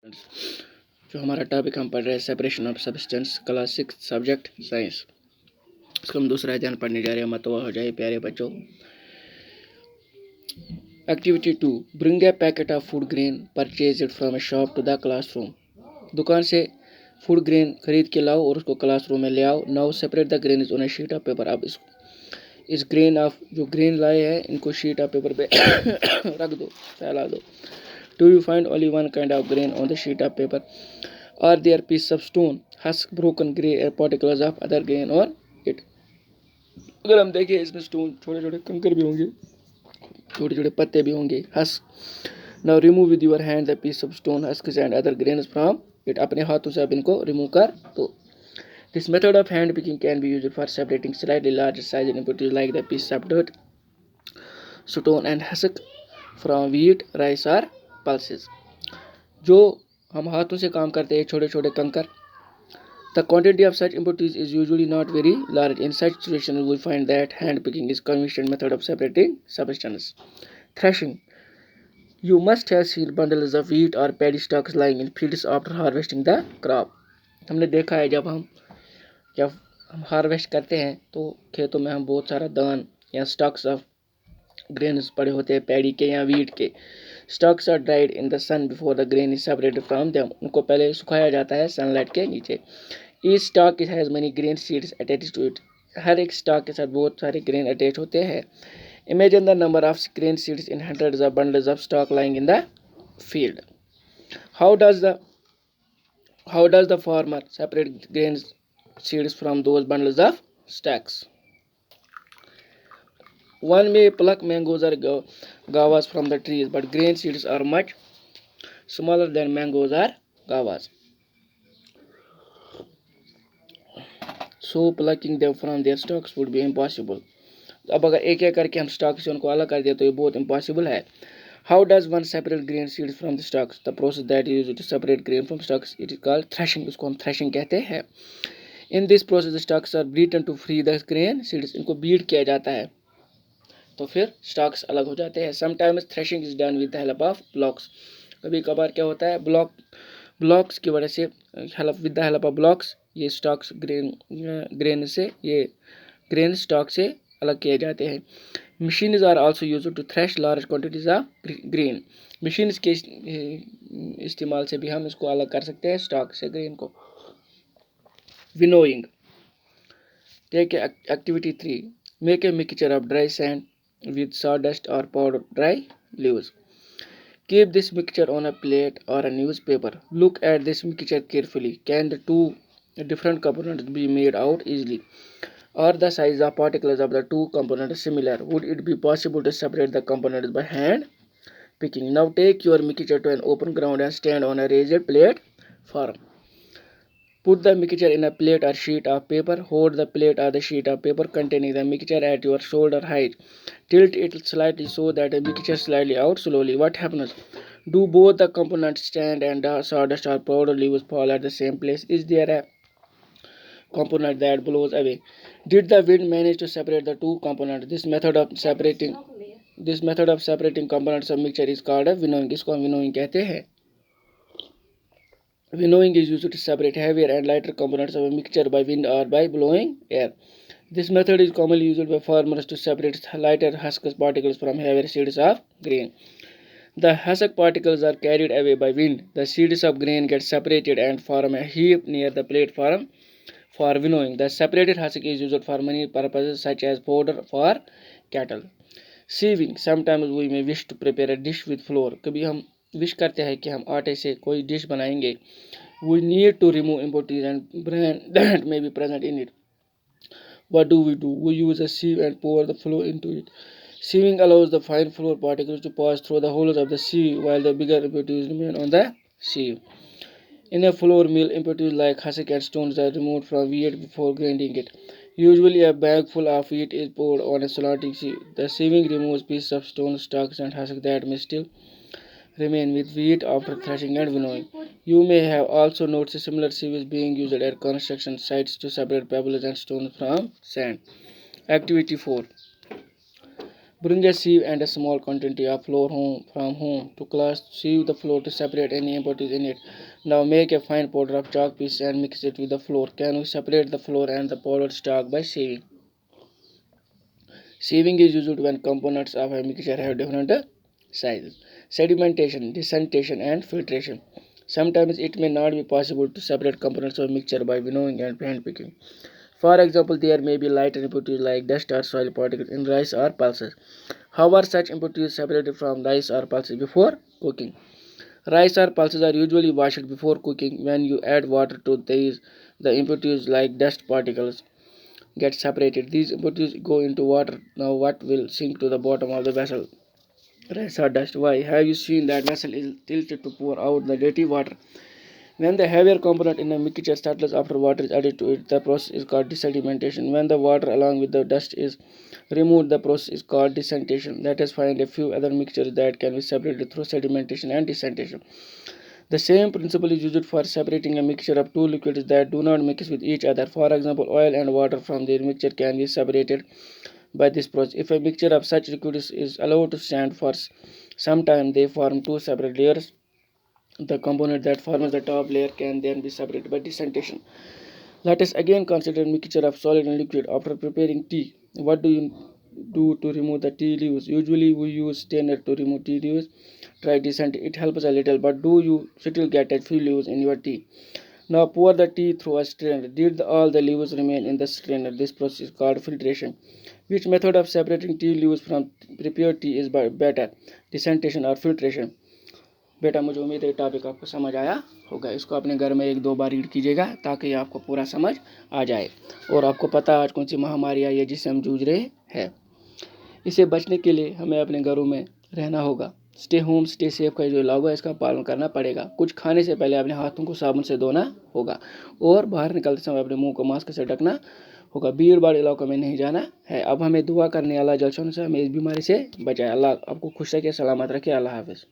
जो हमारा टॉपिक हम पढ़ रहे हैं separation of substance, class 6 subject science. इसको हम दूसरा अध्ययन पढ़ने जा रहे हैं। मतवा हो जाए प्यारे बच्चों। Activity 2, bring a packet of food grain purchase it from a shop to the classroom. दुकान से फूड ग्रेन खरीद के लाओ और उसको क्लासरूम में ले आओ। Now separate the grain is on A sheet of paper. अब इस ग्रेन ऑफ जो ग्रेन लाए हैं इनको शीट ऑफ पेपर पे रख दो, फैला दो। Do you find only one kind of grain on the sheet of paper? Are there pieces of stone, husk, broken grey or particles of other grain on it? अगर हम देखें इसमें stone, छोटे छोटे कंकर भी होंगे, छोटे छोटे पत्ते भी होंगे, husk. Now remove with your hand the piece of stone, husks and other grains from it. अपने हाथों से आप इनको रिमूव कर दो। This method of hand picking can be used for separating slightly larger size impurities like the piece of dirt, stone and husk from wheat, rice or pulses. जो हम हाथों से काम करते हैं छोटे छोटे कंकर, the quantity of such impurities is usually not very large. In such situations, we find that hand picking is convenient method of separating substance. Threshing. You must have seen bundles of wheat or paddy stalks lying in fields after harvesting the crop. हमने देखा है जब हम harvest करते हैं तो खेतों में हम बहुत सारा दान या स्टॉक्स ऑफ ग्रेन्स पड़े होते हैं, पैडी के या वीट के। Stalks are dried in the sun before the grain is separated from them. उनको पहले सुखाया जाता है सनलाइट के नीचे। Each stalk is has many grain seeds attached to it. हर एक स्टॉक के साथ बहुत सारे ग्रेन अटैच होते हैं। Imagine the number of grain seeds in hundreds of bundles of stock lying in the field. How does the farmer separate grain seeds from those bundles of stacks? One may pluck mangoes or guavas from the trees, but grain seeds are much smaller than mangoes or guavas. So plucking them from their stalks would be impossible. अब अगर एक एक करके हम stock से उनको अलग कर दिया तो ये बहुत इम्पॉसिबल है। How does one separate grain seeds from the stalks? The process that is used to separate grain from stalks it is called threshing. इसको हम threshing कहते हैं। In this process the stalks are beaten to free the grain seeds. इनको beat किया जाता है तो फिर स्टॉक्स अलग हो जाते हैं। Sometimes threshing is done with the help of blocks. कभी कभार क्या होता है, ब्लॉक्स की वजह से with the help of blocks ये स्टॉक्स ग्रेन स्टॉक से अलग किए जाते हैं। Machines are also used to thresh large quantities of grain. मशीन्स के इस्तेमाल से भी हम इसको अलग कर सकते हैं स्टॉक से ग्रेन को। Winnowing. Take activity 3, make a mixture of dry sand with sawdust or powdered dry leaves. Keep this mixture on a plate or a newspaper. Look at this mixture carefully. Can the two different components be made out easily? Are the size of particles of the two components similar? Would it be possible to separate the components by hand picking? Now take your mixture to an open ground and stand on a raised platform. Put the mixture in a plate or sheet of paper. Hold the plate or the sheet of paper containing the mixture at your shoulder height. Tilt it slightly so that the mixture slightly out slowly. What happens? Do both the components stand and the sawdust or powder leaves fall at the same place? Is there a component that blows away? Did the wind manage to separate the two components? This method of separating components of mixture is called a winnowing. इसको हम winnowing कहते हैं। Winnowing is used to separate heavier and lighter components of a mixture by wind or by blowing air. This method is commonly used by farmers to separate lighter husk particles from heavier seeds of grain. The husk particles are carried away by wind. The seeds of grain get separated and form a heap near the platform for winnowing. The separated husk is used for many purposes such as fodder for cattle. Sieving. Sometimes we may wish to prepare a dish with flour. कभी हम wish करते हैं कि हम आटे से कोई dish बनाएंगे। We need to remove impurities and bran that may be present in it. What do? We use a sieve and pour the flour into it. Sieving allows the fine flour particles to pass through the holes of the sieve while the bigger impurities remain on the sieve. In a flour mill, impurities like husk and stones are removed from wheat before grinding it. Usually a bag full of wheat is poured on a slanting sieve. The sieving removes pieces of stone, stalks and husk that may still remain with wheat after threshing and winnowing. You may have also noticed similar sieves being used at construction sites to separate pebbles and stones from sand. Activity 4. Bring a sieve and a small quantity of flour home from home to class. Sieve the flour to separate any impurities in it. Now make a fine powder of chalk pieces and mix it with the flour. Can we separate the flour and the powdered chalk by sieving? Sieving is used when components of a mixture have different sizes. Sedimentation, descentation, and filtration. Sometimes it may not be possible to separate components of mixture by winnowing and hand picking. For example, there may be lighter impurities like dust or soil particles in rice or pulses. How are such impurities separated from rice or pulses before cooking? Rice or pulses are usually washed before cooking. When you add water to these, the impurities like dust particles get separated. These impurities go into water. Now, what will sink to the bottom of the vessel? Rice or dust. Why? Have you seen that vessel is tilted to pour out the dirty water? When the heavier component in a mixture settles after water is added to it, the process is called desedimentation. When the water along with the dust is removed, the process is called descentation. Let us find a few other mixtures that can be separated through sedimentation and descentation. The same principle is used for separating a mixture of two liquids that do not mix with each other. For example, oil and water from their mixture can be separated by this process. If a mixture of such liquids is allowed to stand for some time, they form two separate layers. The component that forms the top layer can then be separated by descentation. Let us again consider mixture of solid and liquid. After preparing tea, what do you do to remove the tea leaves? Usually we use strainer to remove tea leaves. Try descent. It helps a little, but do you still get a few leaves in your tea? Now pour the tea through a strainer. Did all the leaves remain in the strainer? This process is called filtration. Which method of separating tea leaves from prepared tea is better? Descentation or filtration? बेटा मुझे उम्मीद है topic आपको समझ आया होगा। इसको अपने घर में 1-2 बार रीड कीजिएगा ताकि आपको पूरा समझ आ जाए और आपको पता आज कौन सी महामारी आई है जिससे हम जूझ रहे हैं। इसे बचने के लिए हमें अपने घरों में रहना होगा। स्टे होम स्टे सेफ का जो लागू है इसका पालन करना पड़ेगा। कुछ खाने से पहले अपने हाथों को साबुन से धोना होगा और बाहर निकलते समय अपने मुंह को मास्क से ढकना होगा। भीड़ भाड़ इलाकों में नहीं जाना है। अब हमें दुआ करने अल्लाह जल से हमें इस बीमारी से बचाए। अल्लाह आपको खुश रखे, सलामत रखे। अल्लाह हाफिज़।